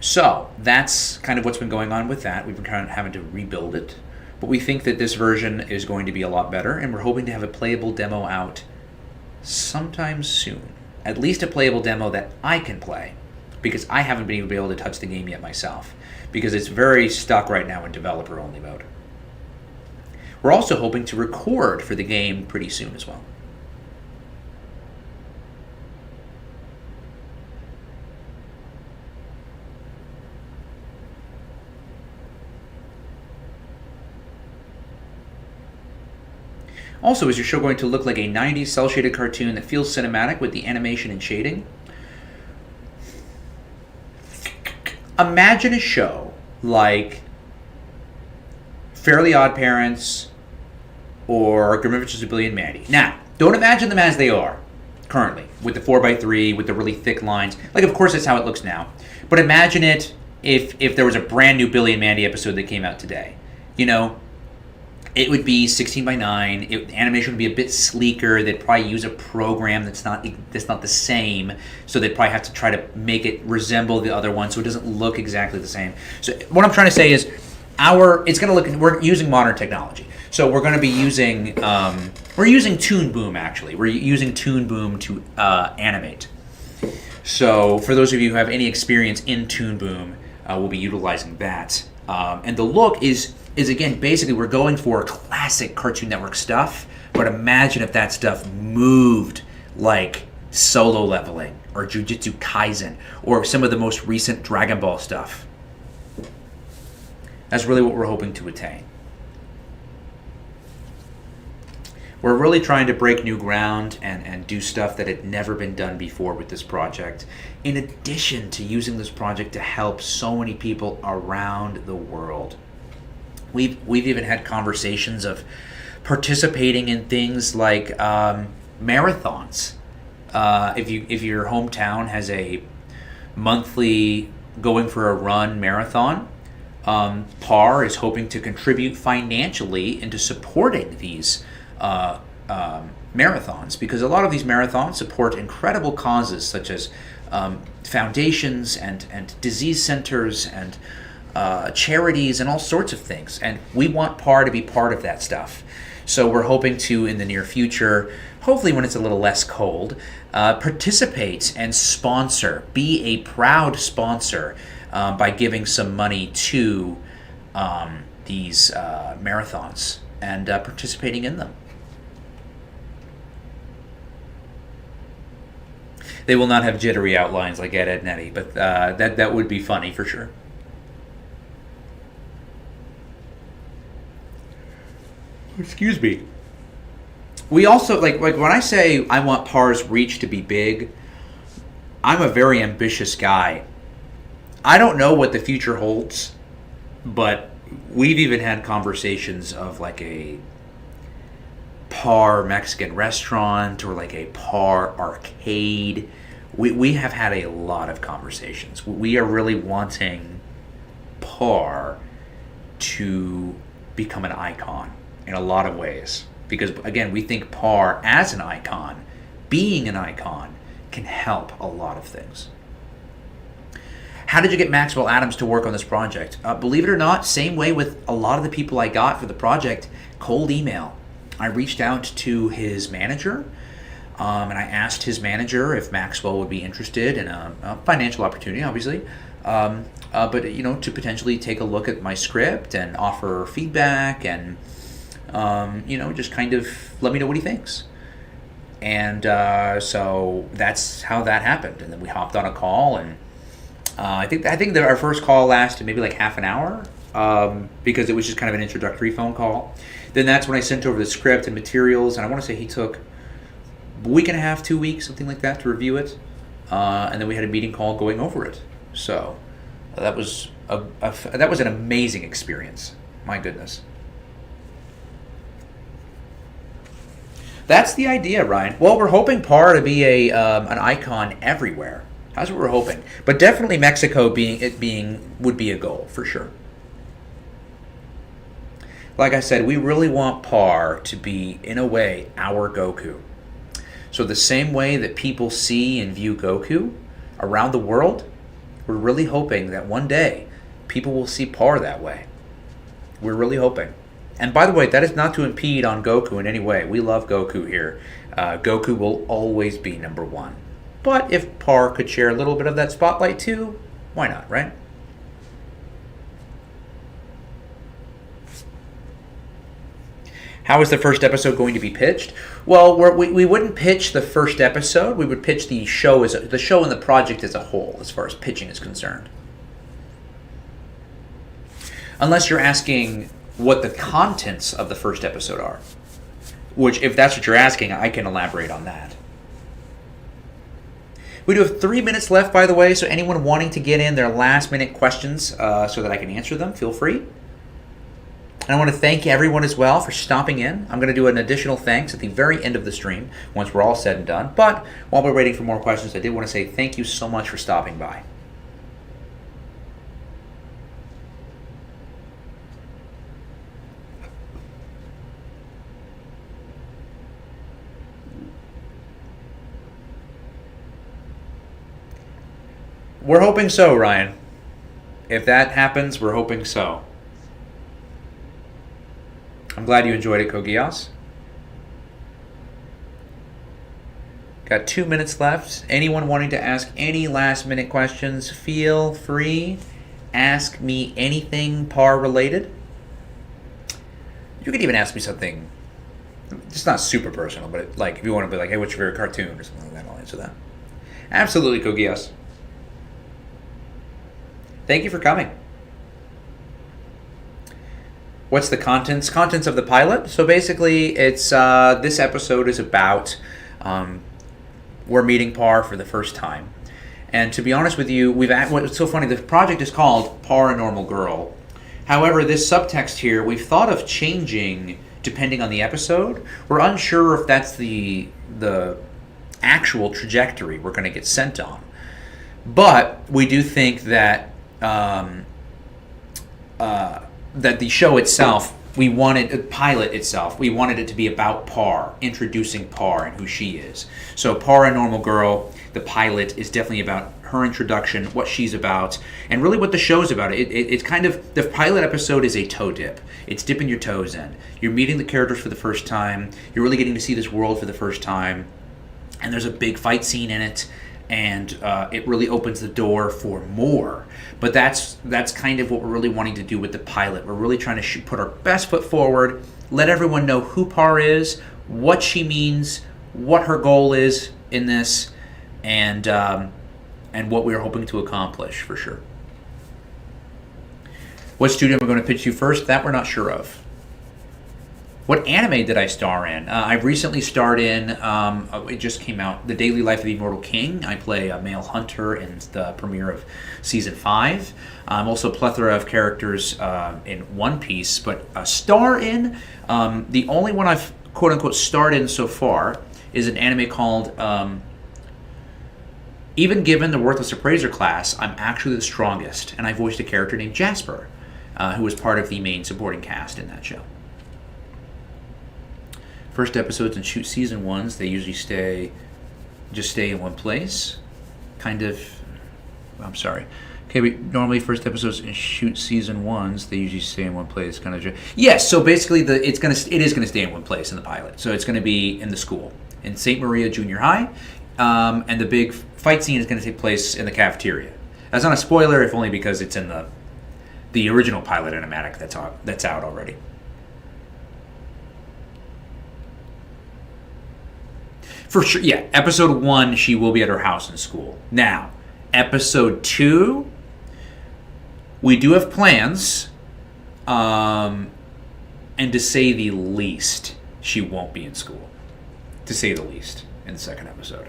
So that's kind of what's been going on with that. We've been kind of having to rebuild it. But we think that this version is going to be a lot better, and we're hoping to have a playable demo out sometime soon. At least a playable demo that I can play, because I haven't been able to touch the game yet myself, because it's very stuck right now in developer-only mode. We're also hoping to record for the game pretty soon as well. Also, is your show going to look like a 90s cel-shaded cartoon that feels cinematic with the animation and shading? Imagine a show like Fairly Odd Parents or Grim Adventures of Billy and Mandy. Now, don't imagine them as they are currently, with the 4x3, with the really thick lines. Like, of course, that's how it looks now. But imagine it if there was a brand new Billy and Mandy episode that came out today. You know, it would be 16 by 9. The animation would be a bit sleeker. They'd probably use a program that's not the same. So they'd probably have to try to make it resemble the other one, so it doesn't look exactly the same. So what I'm trying to say is, it's going to look. We're using modern technology. So we're going to be using. We're using Toon Boom actually. We're using Toon Boom to animate. So for those of you who have any experience in Toon Boom, we'll be utilizing that. And the look is again, basically we're going for classic Cartoon Network stuff, but imagine if that stuff moved like Solo Leveling or Jujutsu Kaisen or some of the most recent Dragon Ball stuff. That's really what we're hoping to attain. We're really trying to break new ground and do stuff that had never been done before with this project, in addition to using this project to help so many people around the world. We've even had conversations of participating in things like marathons. If your hometown has a monthly going for a run marathon, PAR is hoping to contribute financially into supporting these marathons, because a lot of these marathons support incredible causes such as foundations and disease centers and charities and all sorts of things, and we want PAR to be part of that stuff. So we're hoping to, in the near future, hopefully when it's a little less cold, participate and sponsor, be a proud sponsor by giving some money to these marathons and participating in them. They will not have jittery outlines like Ed, and Eddie, but that would be funny for sure. Excuse me. We also, like when I say I want PAR's reach to be big, I'm a very ambitious guy. I don't know what the future holds, but we've even had conversations of like a PAR Mexican restaurant or like a PAR arcade. We have had a lot of conversations. We are really wanting PAR to become an icon in a lot of ways, because again, we think PAR as an icon, being an icon, can help a lot of things. How did you get Maxwell Atoms to work on this project? Believe it or not, same way with a lot of the people I got for the project, cold email. I reached out to his manager, and I asked his manager if Maxwell would be interested in a financial opportunity, obviously, but to potentially take a look at my script and offer feedback and just kind of let me know what he thinks. And so that's how that happened. And then we hopped on a call, and I think that our first call lasted maybe like half an hour, because it was just kind of an introductory phone call. Then that's when I sent over the script and materials, and I want to say he took a week and a half, 2 weeks, something like that, to review it. And then we had a meeting call going over it. So that was an amazing experience. My goodness. That's the idea, Ryan. Well, we're hoping PAR to be an icon everywhere. That's what we're hoping. But definitely Mexico would be a goal for sure. Like I said, we really want PAR to be, in a way, our Goku. So the same way that people see and view Goku around the world, We're really hoping that one day people will see Par that way. We're really hoping. And by the way, that is not to impede on Goku in any way. We love Goku here. Goku will always be number one. But if Par could share a little bit of that spotlight too, why not, right? How is the first episode going to be pitched? Well, we wouldn't pitch the first episode. We would pitch the show and the project as a whole, as far as pitching is concerned. Unless you're asking what the contents of the first episode are, which, if that's what you're asking, I can elaborate on that. We do have 3 minutes left, by the way, so anyone wanting to get in their last-minute questions so that I can answer them, feel free. And I want to thank everyone as well for stopping in. I'm going to do an additional thanks at the very end of the stream once we're all said and done. But while we're waiting for more questions, I did want to say thank you so much for stopping by. We're hoping so, Ryan. If that happens, we're hoping so. I'm glad you enjoyed it, Kogias. Got 2 minutes left. Anyone wanting to ask any last-minute questions, feel free. Ask me anything Par related. You could even ask me something, just not super personal, but like if you want to be like, hey, what's your favorite cartoon or something like that, I'll answer that. Absolutely, Kogias. Thank you for coming. What's the contents of the pilot? So basically, it's this episode is about we're meeting Par for the first time, and to be honest with you, what's so funny, the project is called Par, a Normal Girl. However, this subtext here we've thought of changing depending on the episode. We're unsure if that's the actual trajectory we're going to get sent on, but we do think that. That the show itself, we wanted it to be about Par, introducing Par and who she is. So Par, a Normal Girl, the pilot is definitely about her introduction, what she's about, and really what the show's about. It's kind of, the pilot episode is a toe dip. It's dipping your toes in. You're meeting the characters for the first time. You're really getting to see this world for the first time. And there's a big fight scene in it. And it really opens the door for more. But that's kind of what we're really wanting to do with the pilot. We're really trying to put our best foot forward, let everyone know who Par is, what she means, what her goal is in this, and what we're hoping to accomplish, for sure. What studio am I going to pitch you first? That we're not sure of. What anime did I star in? I recently starred in, it just came out, The Daily Life of the Immortal King. I play a male hunter in the premiere of Season 5. I'm also a plethora of characters in One Piece, but star in, the only one I've quote-unquote starred in so far is an anime called, Even Given the Worthless Appraiser class, I'm actually the strongest, and I voiced a character named Jasper, who was part of the main supporting cast in that show. First episodes and shoot season ones, they usually stay in one place. Okay, normally first episodes and shoot season ones, they usually stay in one place. Yes, so basically it is gonna stay in one place in the pilot. So it's gonna be in the school, in St. Maria Junior High, and the big fight scene is gonna take place in the cafeteria. That's not a spoiler, if only because it's in the original pilot animatic that's out already. For sure, yeah. Episode 1, she will be at her house in school. Now, episode 2, we do have plans, and to say the least, she won't be in school. To say the least, in the second episode.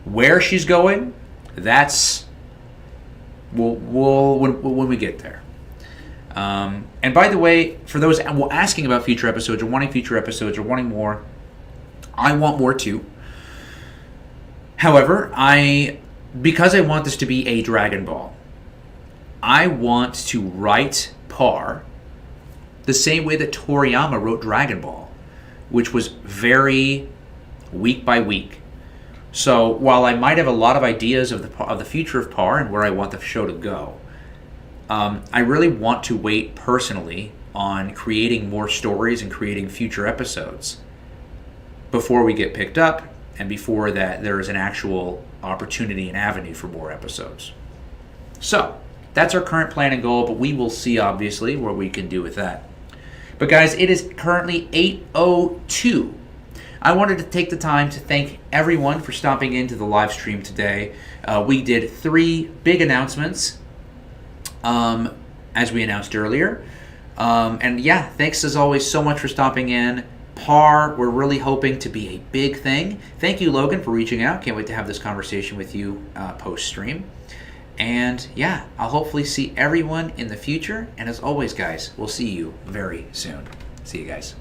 Where she's going, that's when we get there. And by the way, for those asking about future episodes or wanting future episodes or wanting more, I want more too. However, because I want this to be a Dragon Ball, I want to write Par the same way that Toriyama wrote Dragon Ball, which was very week by week. So while I might have a lot of ideas of the future of Par and where I want the show to go, I really want to wait personally on creating more stories and creating future episodes before we get picked up and before that there is an actual opportunity and avenue for more episodes. So that's our current plan and goal, but we will see obviously what we can do with that. But guys, it is currently 8:02. I wanted to take the time to thank everyone for stopping into the live stream today. We did 3 big announcements, as we announced earlier. And yeah, thanks as always so much for stopping in. Par, we're really hoping to be a big thing. Thank you, Logan, for reaching out. Can't wait to have this conversation with you post-stream. And yeah, I'll hopefully see everyone in the future. And as always, guys, we'll see you very soon. See you guys.